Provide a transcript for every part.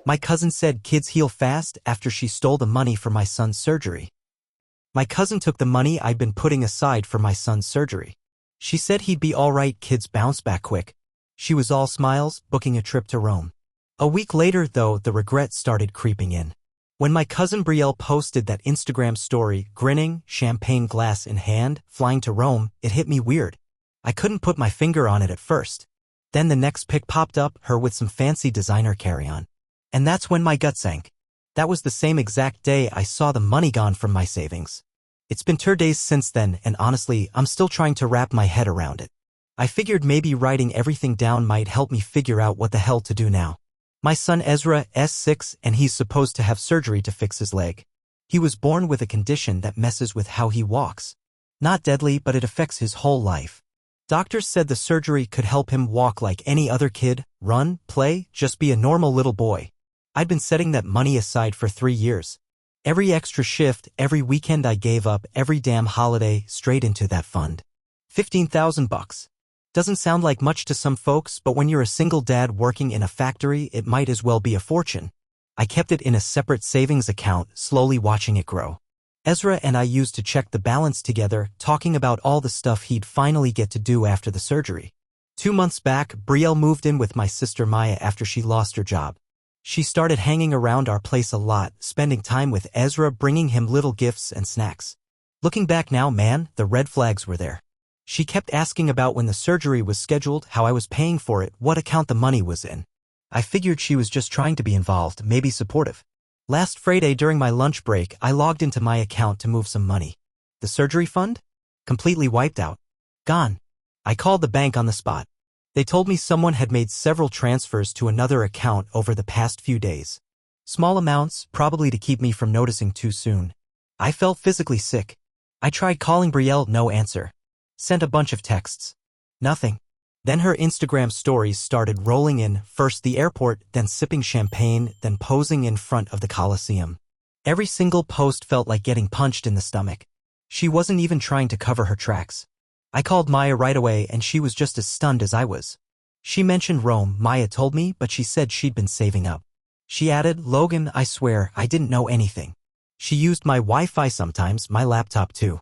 My cousin said kids heal fast after she stole the money for my son's surgery. My cousin took the money I'd been putting aside for my son's surgery. She said he'd be all right, kids bounce back quick. She was all smiles, booking a trip to Rome. A week later, though, the regret started creeping in. When my cousin Brielle posted that Instagram story, grinning, champagne glass in hand, flying to Rome, it hit me weird. I couldn't put my finger on it at first. Then the next pic popped up, her with some fancy designer carry-on. And that's when my gut sank. That was the same exact day I saw the money gone from my savings. It's been 2 days since then, and honestly, I'm still trying to wrap my head around it. I figured maybe writing everything down might help me figure out what the hell to do now. My son Ezra is 6 and he's supposed to have surgery to fix his leg. He was born with a condition that messes with how he walks. Not deadly, but it affects his whole life. Doctors said the surgery could help him walk like any other kid, run, play, just be a normal little boy. I'd been setting that money aside for 3 years. Every extra shift, every weekend I gave up, every damn holiday, straight into that fund. $15,000. Doesn't sound like much to some folks, but when you're a single dad working in a factory, it might as well be a fortune. I kept it in a separate savings account, slowly watching it grow. Ezra and I used to check the balance together, talking about all the stuff he'd finally get to do after the surgery. 2 months back, Brielle moved in with my sister Maya after she lost her job. She started hanging around our place a lot, spending time with Ezra, bringing him little gifts and snacks. Looking back now, man, the red flags were there. She kept asking about when the surgery was scheduled, how I was paying for it, what account the money was in. I figured she was just trying to be involved, maybe supportive. Last Friday during my lunch break, I logged into my account to move some money. The surgery fund? Completely wiped out. Gone. I called the bank on the spot. They told me someone had made several transfers to another account over the past few days. Small amounts, probably to keep me from noticing too soon. I felt physically sick. I tried calling Brielle, no answer. Sent a bunch of texts. Nothing. Then her Instagram stories started rolling in, first the airport, then sipping champagne, then posing in front of the Colosseum. Every single post felt like getting punched in the stomach. She wasn't even trying to cover her tracks. I called Maya right away and she was just as stunned as I was. She mentioned Rome, Maya told me, but she said she'd been saving up. She added, Logan, I swear, I didn't know anything. She used my Wi-Fi sometimes, my laptop too.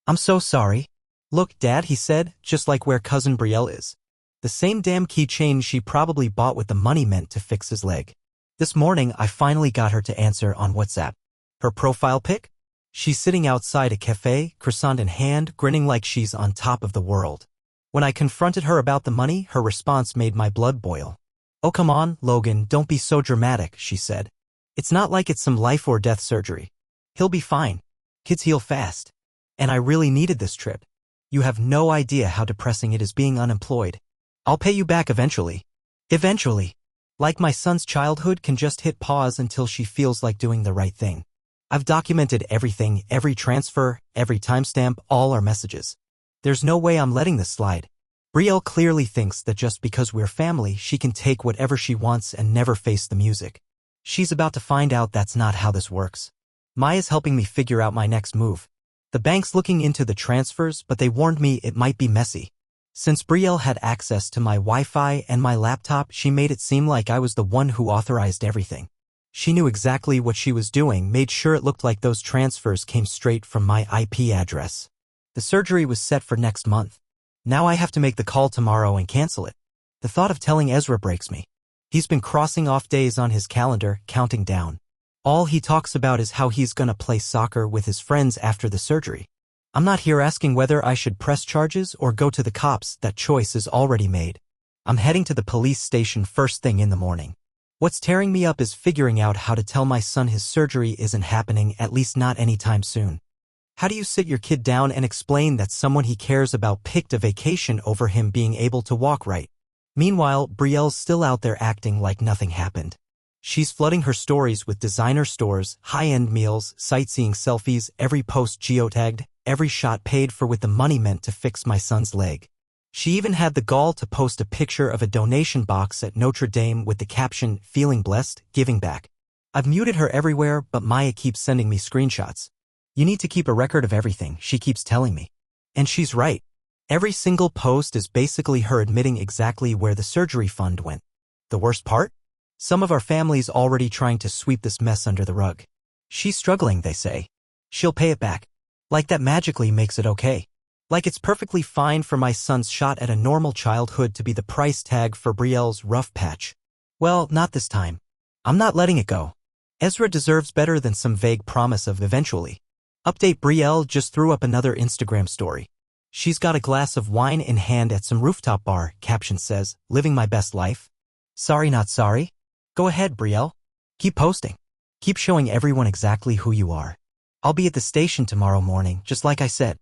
I'm so sorry. Look, Dad, he said, just like where cousin Brielle is. The same damn keychain she probably bought with the money meant to fix his leg. This morning, I finally got her to answer on WhatsApp. Her profile pic? She's sitting outside a cafe, croissant in hand, grinning like she's on top of the world. When I confronted her about the money, her response made my blood boil. Oh, come on, Logan, don't be so dramatic, she said. It's not like it's some life or death surgery. He'll be fine. Kids heal fast. And I really needed this trip. You have no idea how depressing it is being unemployed. I'll pay you back eventually. Eventually. Like my son's childhood can just hit pause until she feels like doing the right thing. I've documented everything, every transfer, every timestamp, all our messages. There's no way I'm letting this slide. Brielle clearly thinks that just because we're family, she can take whatever she wants and never face the music. She's about to find out that's not how this works. Maya's helping me figure out my next move. The bank's looking into the transfers, but they warned me it might be messy. Since Brielle had access to my Wi-Fi and my laptop, she made it seem like I was the one who authorized everything. She knew exactly what she was doing, made sure it looked like those transfers came straight from my IP address. The surgery was set for next month. Now I have to make the call tomorrow and cancel it. The thought of telling Ezra breaks me. He's been crossing off days on his calendar, counting down. All he talks about is how he's gonna play soccer with his friends after the surgery. I'm not here asking whether I should press charges or go to the cops, that choice is already made. I'm heading to the police station first thing in the morning. What's tearing me up is figuring out how to tell my son his surgery isn't happening, at least not anytime soon. How do you sit your kid down and explain that someone he cares about picked a vacation over him being able to walk right? Meanwhile, Brielle's still out there acting like nothing happened. She's flooding her stories with designer stores, high-end meals, sightseeing selfies, every post geotagged, every shot paid for with the money meant to fix my son's leg. She even had the gall to post a picture of a donation box at Notre Dame with the caption, "Feeling blessed, giving back." I've muted her everywhere, but Maya keeps sending me screenshots. You need to keep a record of everything, she keeps telling me. And she's right. Every single post is basically her admitting exactly where the surgery fund went. The worst part? Some of our family's already trying to sweep this mess under the rug. She's struggling, they say. She'll pay it back. Like that magically makes it okay. Like it's perfectly fine for my son's shot at a normal childhood to be the price tag for Brielle's rough patch. Well, not this time. I'm not letting it go. Ezra deserves better than some vague promise of eventually. Update: Brielle just threw up another Instagram story. She's got a glass of wine in hand at some rooftop bar. Caption says, "Living my best life." Sorry not sorry? Go ahead, Brielle. Keep posting. Keep showing everyone exactly who you are. I'll be at the station tomorrow morning, just like I said.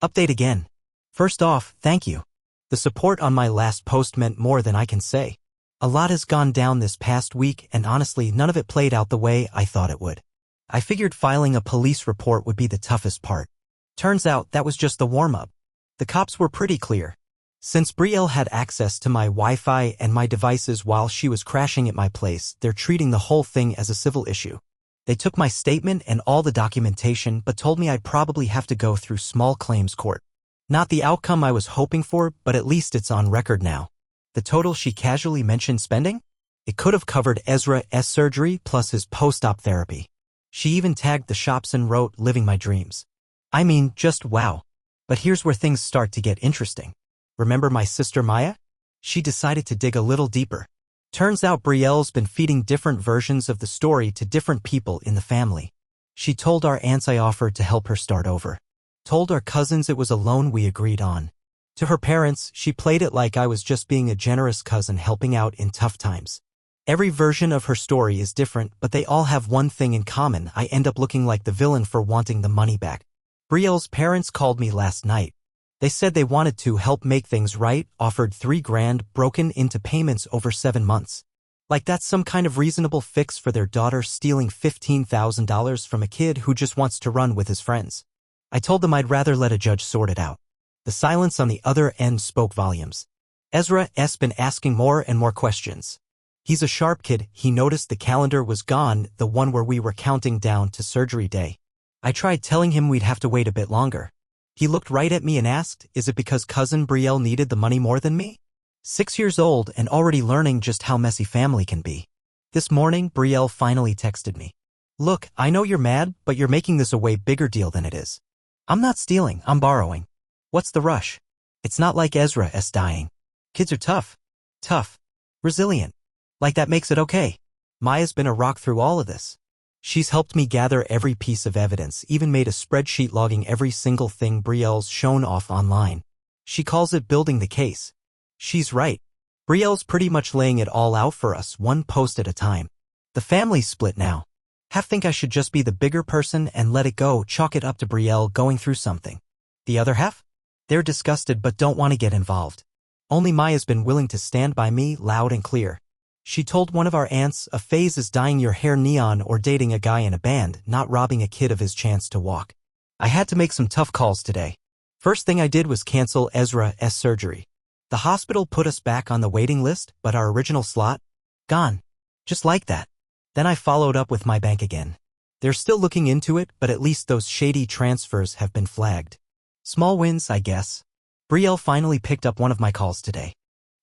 Update again. First off, thank you. The support on my last post meant more than I can say. A lot has gone down this past week, and honestly, none of it played out the way I thought it would. I figured filing a police report would be the toughest part. Turns out that was just the warm-up. The cops were pretty clear. Since Brielle had access to my Wi-Fi and my devices while she was crashing at my place, they're treating the whole thing as a civil issue. They took my statement and all the documentation but told me I'd probably have to go through small claims court. Not the outcome I was hoping for, but at least it's on record now. The total she casually mentioned spending? It could have covered Ezra's surgery plus his post-op therapy. She even tagged the shops and wrote, "Living my dreams." I mean, just wow. But here's where things start to get interesting. Remember my sister Maya? She decided to dig a little deeper. Turns out Brielle's been feeding different versions of the story to different people in the family. She told our aunts I offered to help her start over. Told our cousins it was a loan we agreed on. To her parents, she played it like I was just being a generous cousin helping out in tough times. Every version of her story is different, but they all have one thing in common: I end up looking like the villain for wanting the money back. Brielle's parents called me last night. They said they wanted to help make things right, offered $3,000 broken into payments over 7 months. Like that's some kind of reasonable fix for their daughter stealing $15,000 from a kid who just wants to run with his friends. I told them I'd rather let a judge sort it out. The silence on the other end spoke volumes. Ezra's been asking more and more questions. He's a sharp kid. He noticed the calendar was gone, the one where we were counting down to surgery day. I tried telling him we'd have to wait a bit longer. He looked right at me and asked, "Is it because cousin Brielle needed the money more than me?" 6 years old and already learning just how messy family can be. This morning, Brielle finally texted me. "Look, I know you're mad, but you're making this a way bigger deal than it is. I'm not stealing, I'm borrowing. What's the rush? It's not like Ezra's dying. Kids are tough. Tough. Resilient. Like that makes it okay. Maya's been a rock through all of this. She's helped me gather every piece of evidence, even made a spreadsheet logging every single thing Brielle's shown off online. She calls it building the case. She's right. Brielle's pretty much laying it all out for us, one post at a time. The family's split now. Half think I should just be the bigger person and let it go, chalk it up to Brielle going through something. The other half? They're disgusted but don't want to get involved. Only Maya's been willing to stand by me loud and clear. She told one of our aunts, "A phase is dyeing your hair neon or dating a guy in a band, not robbing a kid of his chance to walk." I had to make some tough calls today. First thing I did was cancel Ezra's surgery. The hospital put us back on the waiting list, but our original slot? Gone. Just like that. Then I followed up with my bank again. They're still looking into it, but at least those shady transfers have been flagged. Small wins, I guess. Brielle finally picked up one of my calls today.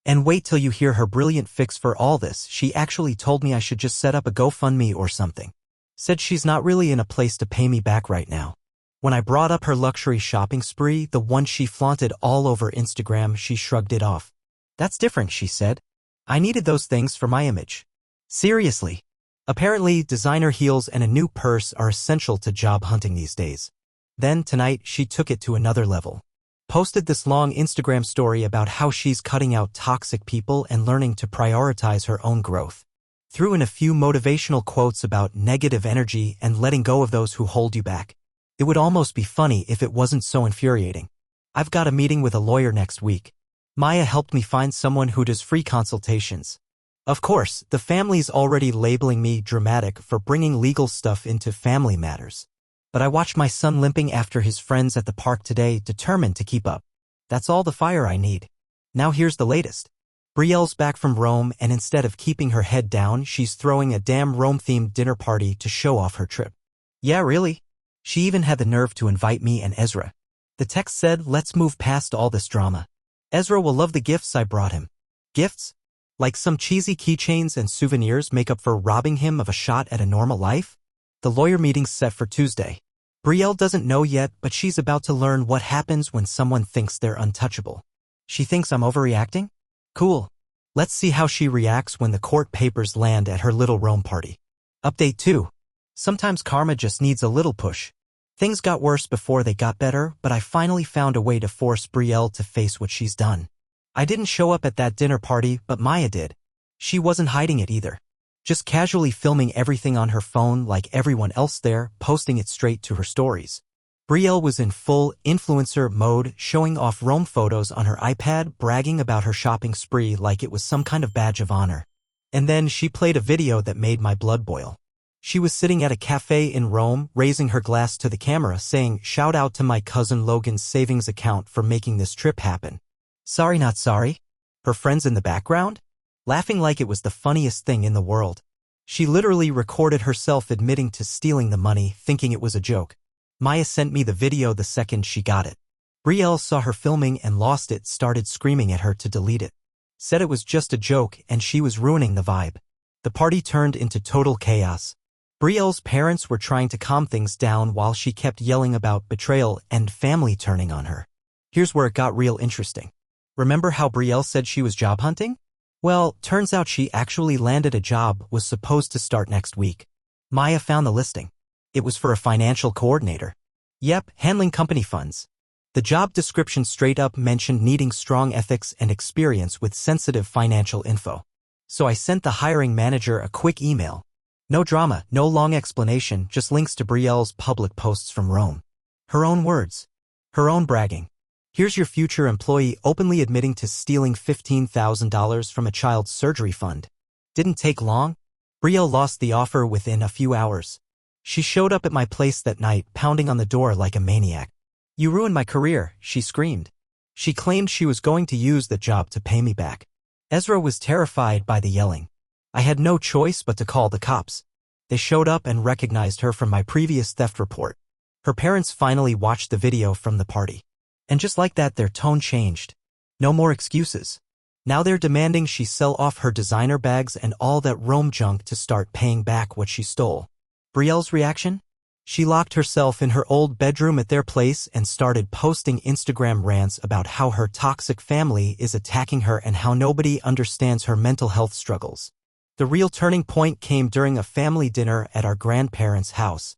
And wait till you hear her brilliant fix for all this. She actually told me I should just set up a GoFundMe or something. Said she's not really in a place to pay me back right now. When I brought up her luxury shopping spree, the one she flaunted all over Instagram, she shrugged it off. "That's different," she said. "I needed those things for my image." Seriously. Apparently, designer heels and a new purse are essential to job hunting these days. Then tonight, she took it to another level. Posted this long Instagram story about how she's cutting out toxic people and learning to prioritize her own growth. Threw in a few motivational quotes about negative energy and letting go of those who hold you back. It would almost be funny if it wasn't so infuriating. I've got a meeting with a lawyer next week. Maya helped me find someone who does free consultations. Of course, the family's already labeling me dramatic for bringing legal stuff into family matters. But I watched my son limping after his friends at the park today, determined to keep up. That's all the fire I need. Now here's the latest. Brielle's back from Rome, and instead of keeping her head down, she's throwing a damn Rome-themed dinner party to show off her trip. Yeah, really? She even had the nerve to invite me and Ezra. The text said, "Let's move past all this drama. Ezra will love the gifts I brought him." Gifts? Like some cheesy keychains and souvenirs make up for robbing him of a shot at a normal life? The lawyer meeting's set for Tuesday. Brielle doesn't know yet, but she's about to learn what happens when someone thinks they're untouchable. She thinks I'm overreacting? Cool. Let's see how she reacts when the court papers land at her little Rome party. Update 2. Sometimes karma just needs a little push. Things got worse before they got better, but I finally found a way to force Brielle to face what she's done. I didn't show up at that dinner party, but Maya did. She wasn't hiding it either. Just casually filming everything on her phone like everyone else there, posting it straight to her stories. Brielle was in full influencer mode, showing off Rome photos on her iPad, bragging about her shopping spree like it was some kind of badge of honor. And then she played a video that made my blood boil. She was sitting at a cafe in Rome, raising her glass to the camera, saying, "Shout out to my cousin Logan's savings account for making this trip happen." Sorry, not sorry. Her friends in the background? Laughing like it was the funniest thing in the world. She literally recorded herself admitting to stealing the money, thinking it was a joke. Maya sent me the video the second she got it. Brielle saw her filming and lost it, started screaming at her to delete it. Said it was just a joke and she was ruining the vibe. The party turned into total chaos. Brielle's parents were trying to calm things down while she kept yelling about betrayal and family turning on her. Here's where it got real interesting. Remember how Brielle said she was job hunting? Well, turns out she actually landed a job, was supposed to start next week. Maya found the listing. It was for a financial coordinator. Yep, handling company funds. The job description straight up mentioned needing strong ethics and experience with sensitive financial info. So I sent the hiring manager a quick email. No drama, no long explanation, just links to Brielle's public posts from Rome. Her own words. Her own bragging. Here's your future employee openly admitting to stealing $15,000 from a child's surgery fund. Didn't take long. Brielle lost the offer within a few hours. She showed up at my place that night, pounding on the door like a maniac. "You ruined my career," she screamed. She claimed she was going to use the job to pay me back. Ezra was terrified by the yelling. I had no choice but to call the cops. They showed up and recognized her from my previous theft report. Her parents finally watched the video from the party. And just like that, their tone changed. No more excuses. Now they're demanding she sell off her designer bags and all that Rome junk to start paying back what she stole. Brielle's reaction? She locked herself in her old bedroom at their place and started posting Instagram rants about how her toxic family is attacking her and how nobody understands her mental health struggles. The real turning point came during a family dinner at our grandparents' house.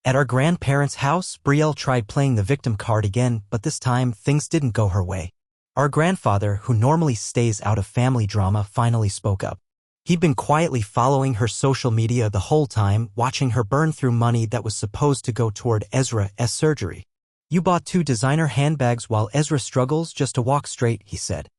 At our grandparents' house, Brielle tried playing the victim card again, but this time things didn't go her way. Our grandfather, who normally stays out of family drama, finally spoke up. He'd been quietly following her social media the whole time, watching her burn through money that was supposed to go toward Ezra's surgery. "You bought 2 designer handbags while Ezra struggles just to walk straight," he said.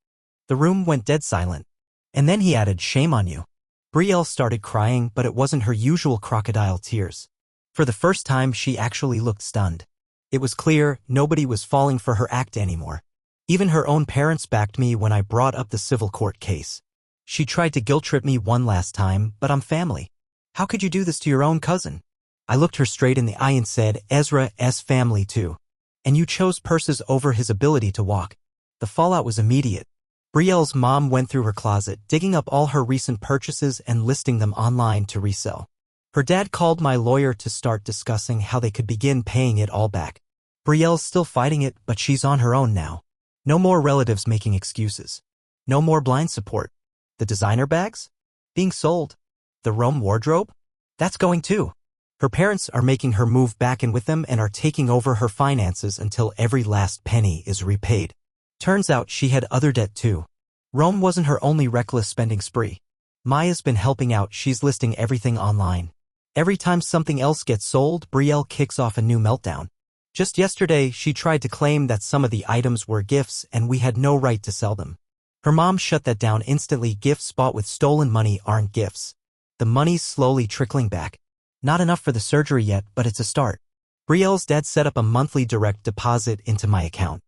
The room went dead silent. And then he added, "Shame on you." Brielle started crying, but it wasn't her usual crocodile tears. For the first time, she actually looked stunned. It was clear nobody was falling for her act anymore. Even her own parents backed me when I brought up the civil court case. She tried to guilt-trip me one last time, but I'm family. "How could you do this to your own cousin?" I looked her straight in the eye and said, "Ezra's family too. And you chose purses over his ability to walk." The fallout was immediate. Brielle's mom went through her closet, digging up all her recent purchases and listing them online to resell. Her dad called my lawyer to start discussing how they could begin paying it all back. Brielle's still fighting it, but she's on her own now. No more relatives making excuses. No more blind support. The designer bags? Being sold. The Rome wardrobe? That's going too. Her parents are making her move back in with them and are taking over her finances until every last penny is repaid. Turns out she had other debt too. Rome wasn't her only reckless spending spree. Maya's been helping out, she's listing everything online. Every time something else gets sold, Brielle kicks off a new meltdown. Just yesterday, she tried to claim that some of the items were gifts and we had no right to sell them. Her mom shut that down instantly. Gifts bought with stolen money aren't gifts. The money's slowly trickling back. Not enough for the surgery yet, but it's a start. Brielle's dad set up a monthly direct deposit into my account.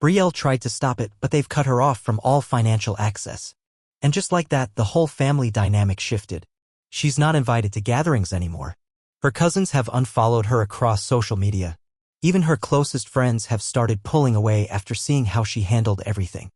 Brielle tried to stop it, but they've cut her off from all financial access. And just like that, the whole family dynamic shifted. She's not invited to gatherings anymore. Her cousins have unfollowed her across social media. Even her closest friends have started pulling away after seeing how she handled everything.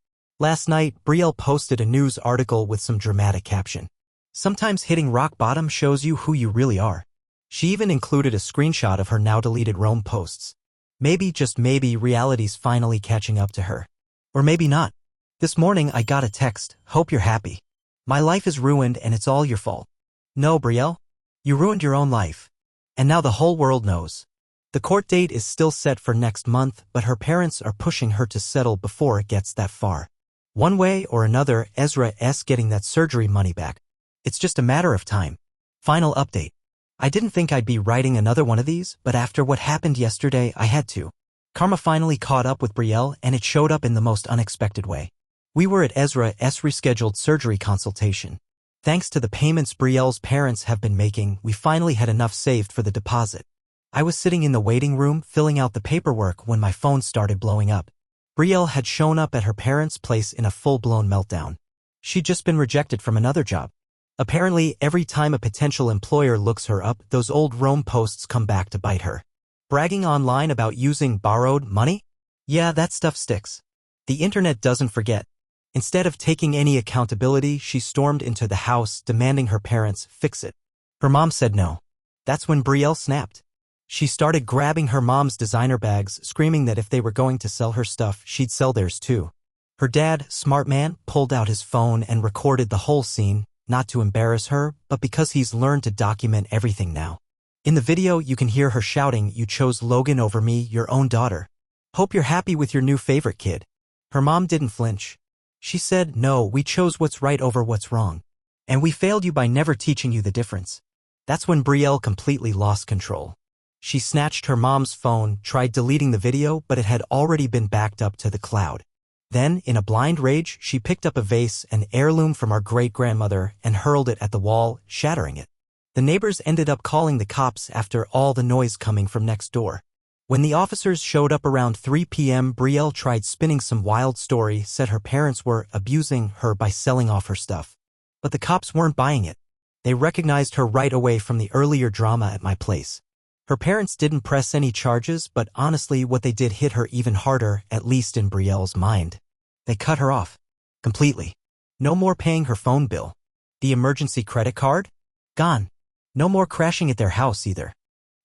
Last night, Brielle posted a news article with some dramatic caption. Sometimes hitting rock bottom shows you who you really are. She even included a screenshot of her now-deleted Rome posts. Maybe, just maybe, reality's finally catching up to her. Or maybe not. This morning I got a text, "Hope you're happy. My life is ruined and it's all your fault." No, Brielle. You ruined your own life. And now the whole world knows. The court date is still set for next month, but her parents are pushing her to settle before it gets that far. One way or another, Ezra's getting that surgery money back. It's just a matter of time. Final update. I didn't think I'd be writing another one of these, but after what happened yesterday, I had to. Karma finally caught up with Brielle, and it showed up in the most unexpected way. We were at Ezra's rescheduled surgery consultation. Thanks to the payments Brielle's parents have been making, we finally had enough saved for the deposit. I was sitting in the waiting room filling out the paperwork when my phone started blowing up. Brielle had shown up at her parents' place in a full-blown meltdown. She'd just been rejected from another job. Apparently, every time a potential employer looks her up, those old Rome posts come back to bite her. Bragging online about using borrowed money? Yeah, that stuff sticks. The internet doesn't forget. Instead of taking any accountability, she stormed into the house, demanding her parents fix it. Her mom said no. That's when Brielle snapped. She started grabbing her mom's designer bags, screaming that if they were going to sell her stuff, she'd sell theirs too. Her dad, smart man, pulled out his phone and recorded the whole scene, not to embarrass her, but because he's learned to document everything now. In the video, you can hear her shouting, "You chose Logan over me, your own daughter. Hope you're happy with your new favorite kid." Her mom didn't flinch. She said, "No, we chose what's right over what's wrong. And we failed you by never teaching you the difference." That's when Brielle completely lost control. She snatched her mom's phone, tried deleting the video, but it had already been backed up to the cloud. Then, in a blind rage, she picked up a vase, an heirloom from our great-grandmother, and hurled it at the wall, shattering it. The neighbors ended up calling the cops after all the noise coming from next door. When the officers showed up around 3 p.m., Brielle tried spinning some wild story, said her parents were abusing her by selling off her stuff. But the cops weren't buying it. They recognized her right away from the earlier drama at my place. Her parents didn't press any charges, but honestly what they did hit her even harder, at least in Brielle's mind. They cut her off. Completely. No more paying her phone bill. The emergency credit card? Gone. No more crashing at their house either.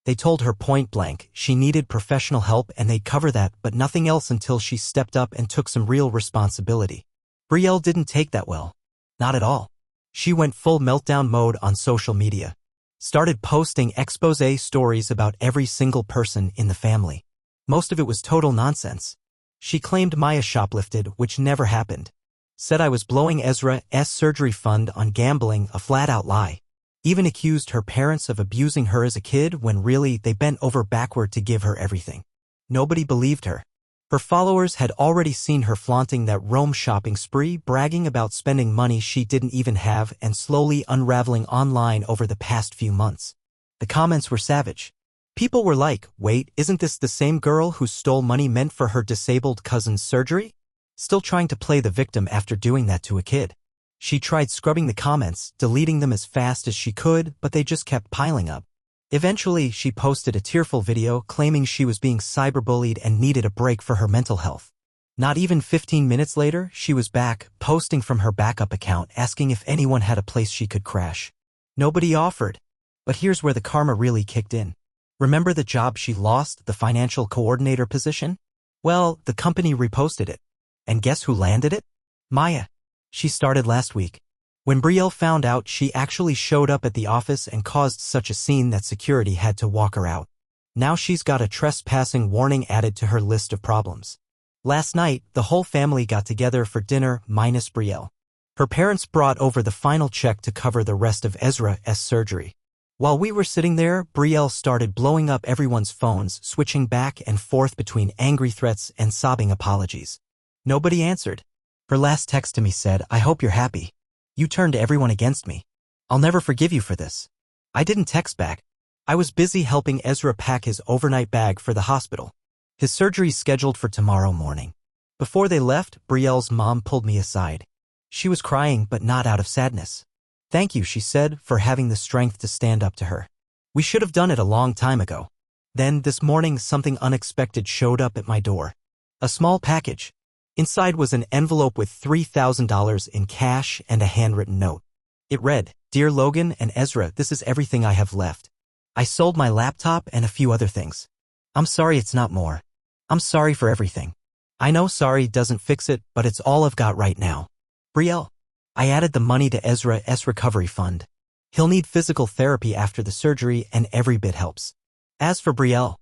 They told her point blank she needed professional help and they'd cover that, but nothing else until she stepped up and took some real responsibility. Brielle didn't take that well. Not at all. She went full meltdown mode on social media. Started posting expose stories about every single person in the family. Most of it was total nonsense. She claimed Maya shoplifted, which never happened. Said I was blowing Ezra's surgery fund on gambling, a flat-out lie. Even accused her parents of abusing her as a kid when really they bent over backward to give her everything. Nobody believed her. Her followers had already seen her flaunting that Rome shopping spree, bragging about spending money she didn't even have, and slowly unraveling online over the past few months. The comments were savage. People were like, "Wait, isn't this the same girl who stole money meant for her disabled cousin's surgery?" Still trying to play the victim after doing that to a kid. She tried scrubbing the comments, deleting them as fast as she could, but they just kept piling up. Eventually, she posted a tearful video claiming she was being cyberbullied and needed a break for her mental health. Not even 15 minutes later, she was back, posting from her backup account asking if anyone had a place she could crash. Nobody offered. But here's where the karma really kicked in. Remember the job she lost, the financial coordinator position? Well, the company reposted it. And guess who landed it? Maya. She started last week. When Brielle found out, she actually showed up at the office and caused such a scene that security had to walk her out. Now she's got a trespassing warning added to her list of problems. Last night, the whole family got together for dinner, minus Brielle. Her parents brought over the final check to cover the rest of Ezra's surgery. While we were sitting there, Brielle started blowing up everyone's phones, switching back and forth between angry threats and sobbing apologies. Nobody answered. Her last text to me said, "I hope you're happy. You turned everyone against me. I'll never forgive you for this." I didn't text back. I was busy helping Ezra pack his overnight bag for the hospital. His surgery's scheduled for tomorrow morning. Before they left, Brielle's mom pulled me aside. She was crying, but not out of sadness. "Thank you," she said, "for having the strength to stand up to her. We should have done it a long time ago." Then, this morning, something unexpected showed up at my door. A small package. Inside was an envelope with $3,000 in cash and a handwritten note. It read, "Dear Logan and Ezra, this is everything I have left. I sold my laptop and a few other things. I'm sorry it's not more. I'm sorry for everything. I know sorry doesn't fix it, but it's all I've got right now. Brielle." I added the money to Ezra's recovery fund. He'll need physical therapy after the surgery and every bit helps. As for Brielle,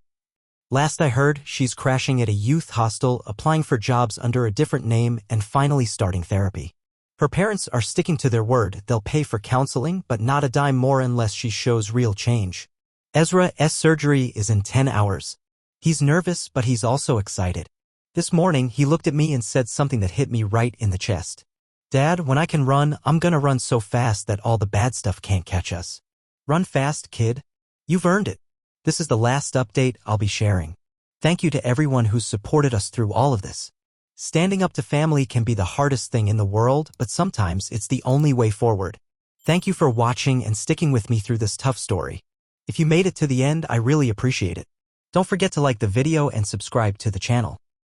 last I heard, she's crashing at a youth hostel, applying for jobs under a different name, and finally starting therapy. Her parents are sticking to their word. They'll pay for counseling, but not a dime more unless she shows real change. Ezra's surgery is in 10 hours. He's nervous, but he's also excited. This morning, he looked at me and said something that hit me right in the chest. "Dad, when I can run, I'm gonna run so fast that all the bad stuff can't catch us." Run fast, kid. You've earned it. This is the last update I'll be sharing. Thank you to everyone who's supported us through all of this. Standing up to family can be the hardest thing in the world, but sometimes it's the only way forward. Thank you for watching and sticking with me through this tough story. If you made it to the end, I really appreciate it. Don't forget to like the video and subscribe to the channel.